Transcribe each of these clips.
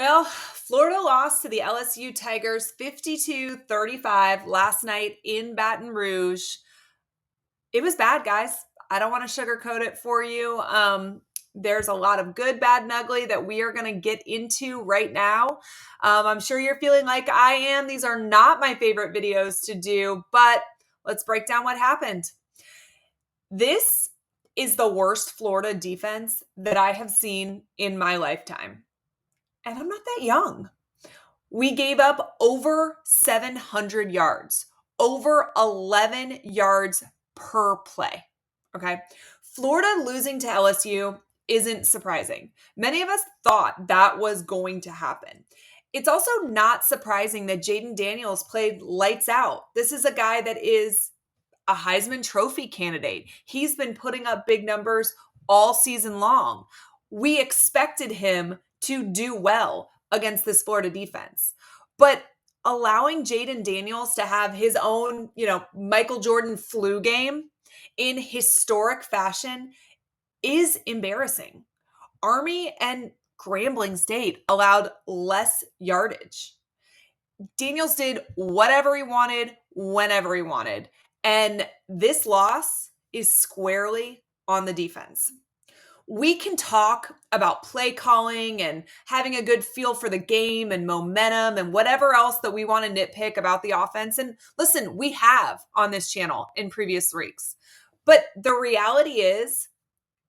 Well, Florida lost to the LSU Tigers 52-35 last night in Baton Rouge. It was bad, guys. I don't want to sugarcoat it for you. There's a lot of good, bad, and ugly that we are going to get into right now. I'm sure you're feeling like I am. These are not my favorite videos to do, but let's break down what happened. This is the worst Florida defense that I have seen in my lifetime. And I'm not that young. We gave up over 700 yards, over 11 yards per play. Okay. Florida losing to LSU isn't surprising. Many of us thought that was going to happen. It's also not surprising that Jaden Daniels played lights out. This is a guy that is a Heisman Trophy candidate. He's been putting up big numbers all season long. We expected him to do well against this Florida defense. But allowing Jaden Daniels to have his own, Michael Jordan flu game in historic fashion is embarrassing. Army and Grambling State allowed less yardage. Daniels did whatever he wanted, whenever he wanted. And this loss is squarely on the defense. We can talk about play calling and having a good feel for the game and momentum and whatever else that we want to nitpick about the offense. And listen, we have on this channel in previous weeks. But the reality is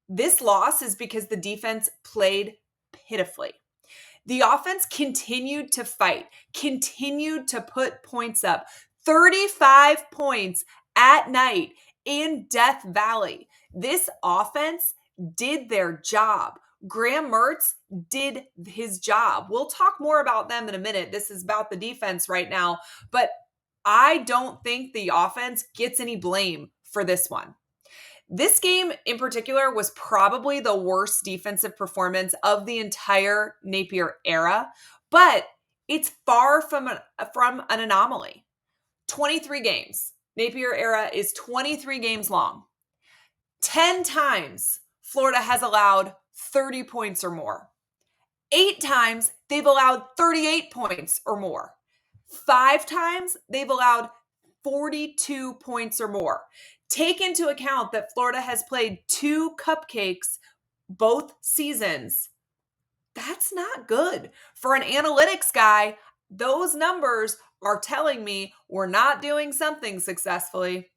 this loss is because the defense played pitifully. The offense continued to fight, continued to put points up. 35 points at night in Death Valley. This offense did their job. Graham Mertz did his job. We'll talk more about them in a minute. This is about the defense right now, but I don't think the offense gets any blame for this one. This game in particular was probably the worst defensive performance of the entire Napier era, but it's far from an anomaly. 23 games. Napier era is 23 games long. 10 times Florida has allowed 30 points or more. 8 times they've allowed 38 points or more. 5 times they've allowed 42 points or more. Take into account that Florida has played 2 cupcakes both seasons. That's not good. For an analytics guy, those numbers are telling me we're not doing something successfully.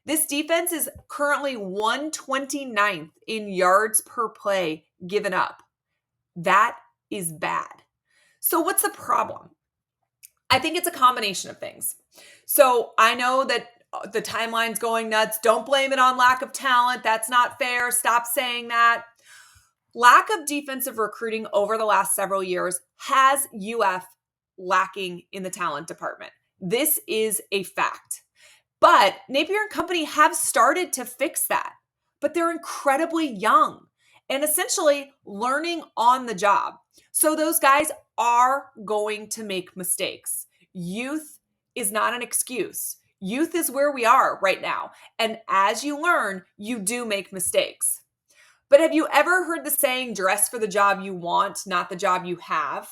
This defense is currently 129th in yards per play given up. That is bad. So what's the problem? I think it's a combination of things. So I know that the timeline's going nuts. Don't blame it on lack of talent. That's not fair. Stop saying that. Lack of defensive recruiting over the last several years has UF lacking in the talent department. This is a fact. But Napier and company have started to fix that. But they're incredibly young and essentially learning on the job. So those guys are going to make mistakes. Youth is not an excuse. Youth is where we are right now. And as you learn, you do make mistakes. But have you ever heard the saying, dress for the job you want, not the job you have?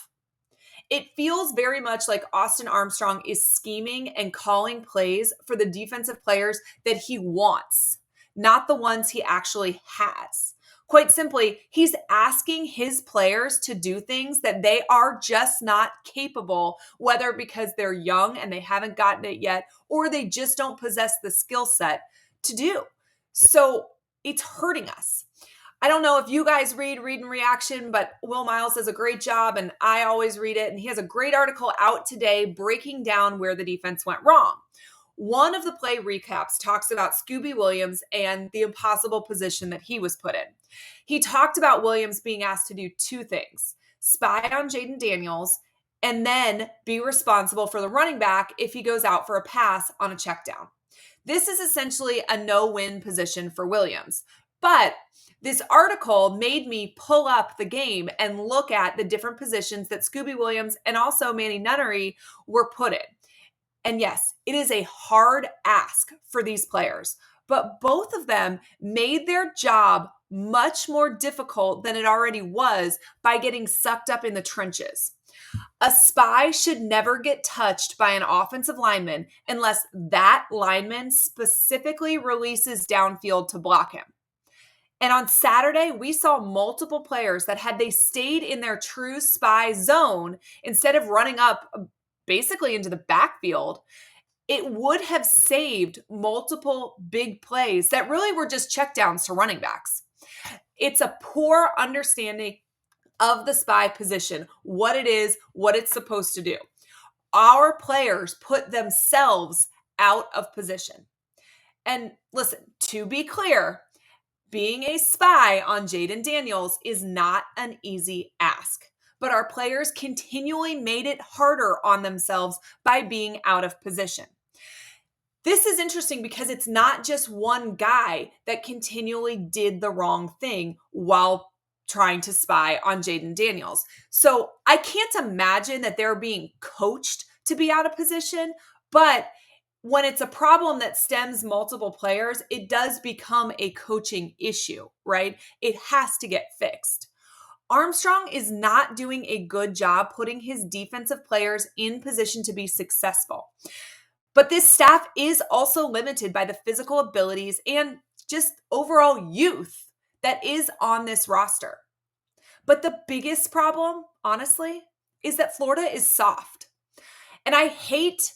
It feels very much like Austin Armstrong is scheming and calling plays for the defensive players that he wants, not the ones he actually has. Quite simply, he's asking his players to do things that they are just not capable, whether because they're young and they haven't gotten it yet, or they just don't possess the skill set to do. So it's hurting us. I don't know if you guys read and Reaction, but Will Miles does a great job and I always read it. And he has a great article out today breaking down where the defense went wrong. One of the play recaps talks about Scooby Williams and the impossible position that he was put in. He talked about Williams being asked to do 2 things: spy on Jaden Daniels and then be responsible for the running back if he goes out for a pass on a check down. This is essentially a no-win position for Williams. But this article made me pull up the game and look at the different positions that Scooby Williams and also Manny Nunnery were put in. And yes, it is a hard ask for these players, but both of them made their job much more difficult than it already was by getting sucked up in the trenches. A spy should never get touched by an offensive lineman unless that lineman specifically releases downfield to block him. And on Saturday, we saw multiple players that had they stayed in their true spy zone instead of running up basically into the backfield, it would have saved multiple big plays that really were just checkdowns to running backs. It's a poor understanding of the spy position, what it is, what it's supposed to do. Our players put themselves out of position. And listen, to be clear, being a spy on Jayden Daniels is not an easy ask, but our players continually made it harder on themselves by being out of position. This is interesting because it's not just one guy that continually did the wrong thing while trying to spy on Jayden Daniels. So I can't imagine that they're being coached to be out of position, but when it's a problem that stems multiple players, it does become a coaching issue, right? It has to get fixed. Armstrong is not doing a good job putting his defensive players in position to be successful. But this staff is also limited by the physical abilities and just overall youth that is on this roster. But the biggest problem, honestly, is that Florida is soft. And I hate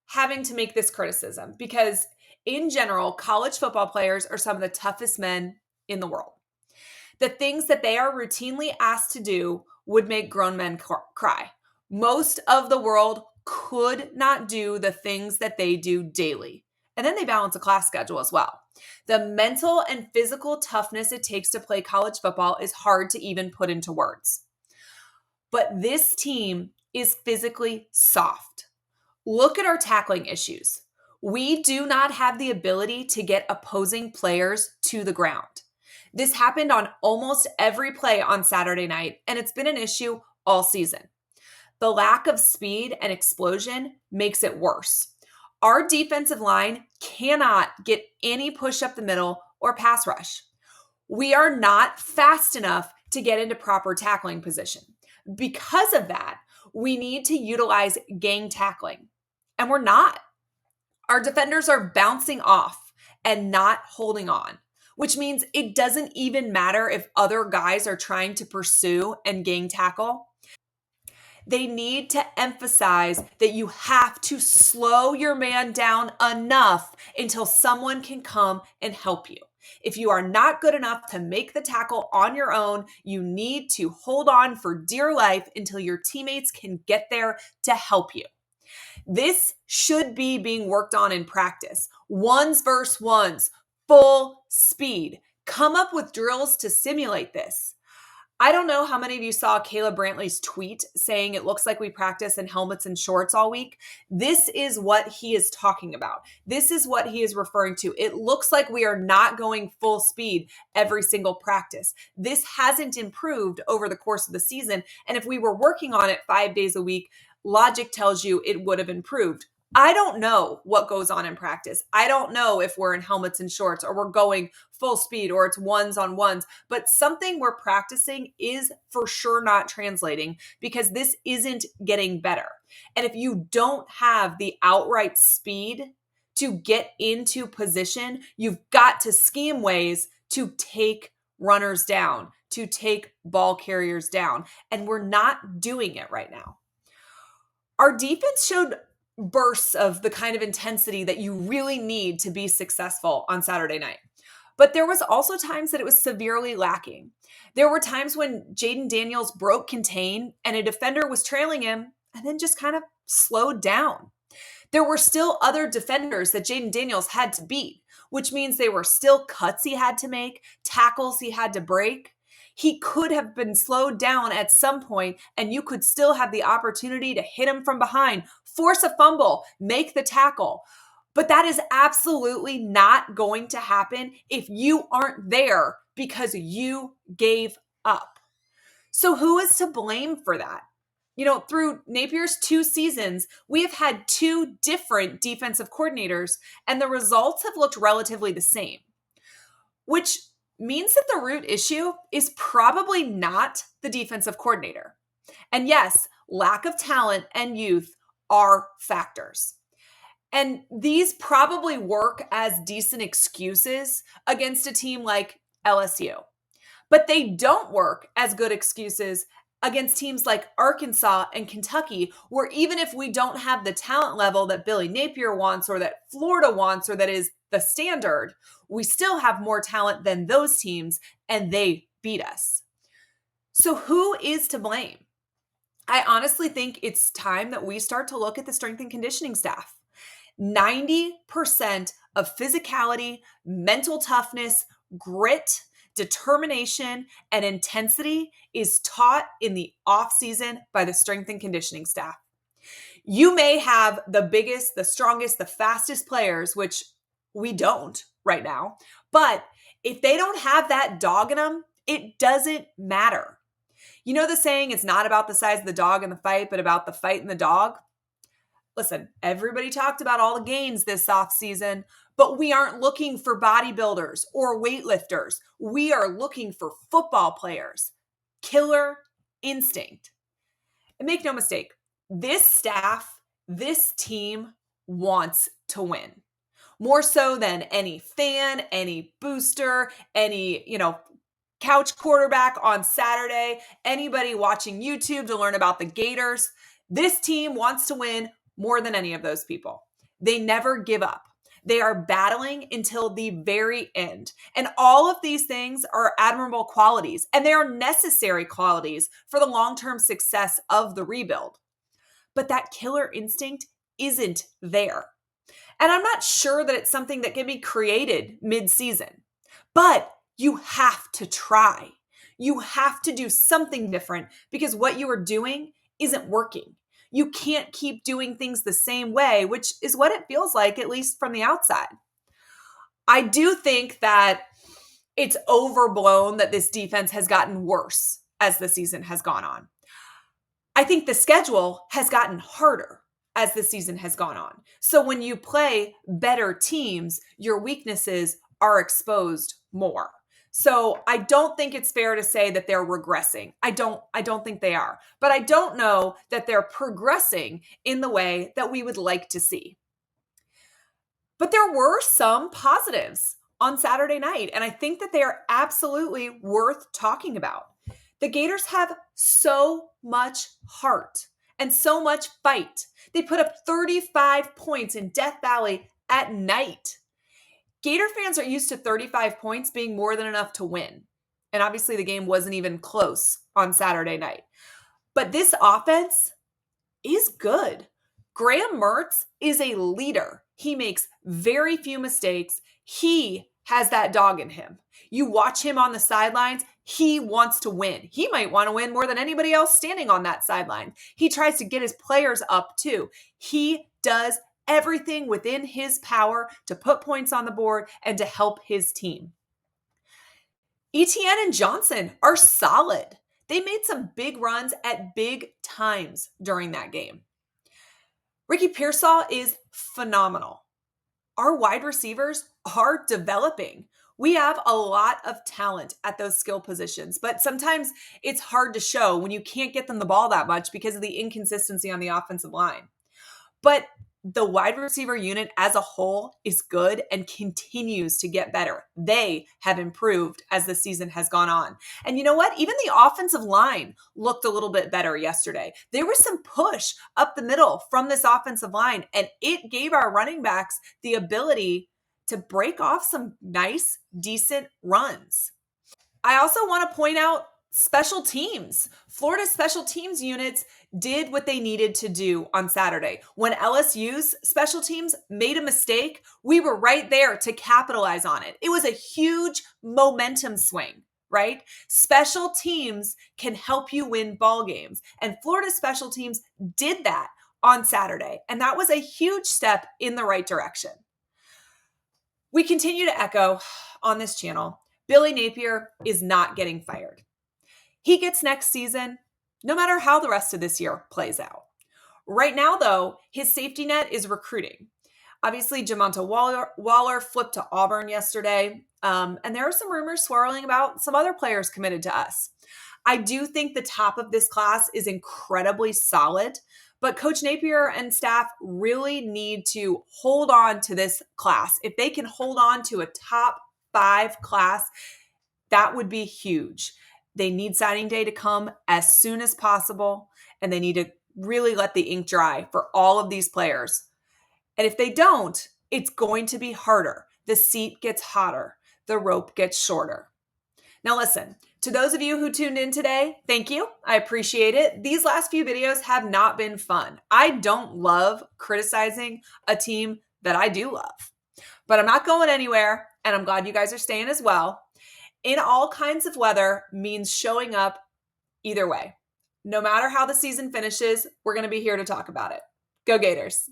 having to make this criticism because in general, college football players are some of the toughest men in the world. The things that they are routinely asked to do would make grown men cry. Most of the world could not do the things that they do daily. And then they balance a class schedule as well. The mental and physical toughness it takes to play college football is hard to even put into words. But this team is physically soft. Look at our tackling issues. We do not have the ability to get opposing players to the ground. This happened on almost every play on Saturday night, and it's been an issue all season. The lack of speed and explosion makes it worse. Our defensive line cannot get any push up the middle or pass rush. We are not fast enough to get into proper tackling position. Because of that, we need to utilize gang tackling, and we're not. Our defenders are bouncing off and not holding on, which means it doesn't even matter if other guys are trying to pursue and gang tackle. They need to emphasize that you have to slow your man down enough until someone can come and help you. If you are not good enough to make the tackle on your own, you need to hold on for dear life until your teammates can get there to help you. This should be being worked on in practice. Ones versus ones, full speed. Come up with drills to simulate this. I don't know how many of you saw Caleb Brantley's tweet saying it looks like we practice in helmets and shorts all week. This is what he is talking about. This is what he is referring to. It looks like we are not going full speed every single practice. This hasn't improved over the course of the season. And if we were working on it 5 days a week, logic tells you it would have improved. I don't know what goes on in practice. I don't know if we're in helmets and shorts or we're going full speed or it's ones on ones, but something we're practicing is for sure not translating because this isn't getting better. And if you don't have the outright speed to get into position, you've got to scheme ways to take runners down, to take ball carriers down. And we're not doing it right now. Our defense showed bursts of the kind of intensity that you really need to be successful on Saturday night. But there was also times that it was severely lacking. There were times when Jayden Daniels broke contain and a defender was trailing him and then just kind of slowed down. There were still other defenders that Jayden Daniels had to beat, which means they were still cuts he had to make, tackles he had to break. He could have been slowed down at some point, and you could still have the opportunity to hit him from behind, force a fumble, make the tackle. But that is absolutely not going to happen if you aren't there because you gave up. So who is to blame for that? Through Napier's 2 seasons, we have had 2 different defensive coordinators, and the results have looked relatively the same, which means that the root issue is probably not the defensive coordinator. And yes, lack of talent and youth are factors. And these probably work as decent excuses against a team like LSU. But they don't work as good excuses against teams like Arkansas and Kentucky, where even if we don't have the talent level that Billy Napier wants or that Florida wants or that is the standard, we still have more talent than those teams and they beat us. So who is to blame? I honestly think it's time that we start to look at the strength and conditioning staff. 90% of physicality, mental toughness, grit, determination, and intensity is taught in the off-season by the strength and conditioning staff. You may have the biggest, the strongest, the fastest players, which we don't right now, but if they don't have that dog in them, it doesn't matter. You know the saying, it's not about the size of the dog in the fight, but about the fight in the dog? Listen, everybody talked about all the gains this offseason, but we aren't looking for bodybuilders or weightlifters. We are looking for football players. Killer instinct. And make no mistake, this staff, this team wants to win. More so than any fan, any booster, any, couch quarterback on Saturday, anybody watching YouTube to learn about the Gators. This team wants to win more than any of those people. They never give up. They are battling until the very end. And all of these things are admirable qualities, and they are necessary qualities for the long-term success of the rebuild. But that killer instinct isn't there. And I'm not sure that it's something that can be created mid-season, but you have to try. You have to do something different because what you are doing isn't working. You can't keep doing things the same way, which is what it feels like, at least from the outside. I do think that it's overblown that this defense has gotten worse as the season has gone on. I think the schedule has gotten harder as the season has gone on. So when you play better teams, your weaknesses are exposed more. So I don't think it's fair to say that they're regressing. I don't think they are. But I don't know that they're progressing in the way that we would like to see. But there were some positives on Saturday night, and I think that they are absolutely worth talking about. The Gators have so much heart and so much fight. They put up 35 points in Death Valley at night. Gator fans are used to 35 points being more than enough to win. And obviously the game wasn't even close on Saturday night. But this offense is good. Graham Mertz is a leader. He makes very few mistakes. He has that dog in him. You watch him on the sidelines, he wants to win. He might want to win more than anybody else standing on that sideline. He tries to get his players up too. He does everything within his power to put points on the board and to help his team. Etienne and Johnson are solid. They made some big runs at big times during that game. Ricky Pearsall is phenomenal. Our wide receivers are developing. We have a lot of talent at those skill positions, but sometimes it's hard to show when you can't get them the ball that much because of the inconsistency on the offensive line. But the wide receiver unit as a whole is good and continues to get better. They have improved as the season has gone on. And you know what? Even the offensive line looked a little bit better yesterday. There was some push up the middle from this offensive line, and it gave our running backs the ability to break off some nice, decent runs. I also want to point out special teams. Florida's special teams units did what they needed to do on Saturday. When LSU's special teams made a mistake, we were right there to capitalize on it. It was a huge momentum swing, right? Special teams can help you win ball games. And Florida's special teams did that on Saturday. And that was a huge step in the right direction. We continue to echo on this channel, Billy Napier is not getting fired. He gets next season. no matter how the rest of this year plays out. Right now, though, his safety net is recruiting. Obviously, Jamonta Waller flipped to Auburn yesterday, and there are some rumors swirling about some other players committed to us. I do think the top of this class is incredibly solid, but Coach Napier and staff really need to hold on to this class. If they can hold on to a top 5 class, that would be huge. They need signing day to come as soon as possible, and they need to really let the ink dry for all of these players. And if they don't, it's going to be harder. The seat gets hotter. The rope gets shorter. Now listen, to those of you who tuned in today, thank you. I appreciate it. These last few videos have not been fun. I don't love criticizing a team that I do love, but I'm not going anywhere, and I'm glad you guys are staying as well. In all kinds of weather means showing up either way. No matter how the season finishes, we're going to be here to talk about it. Go Gators.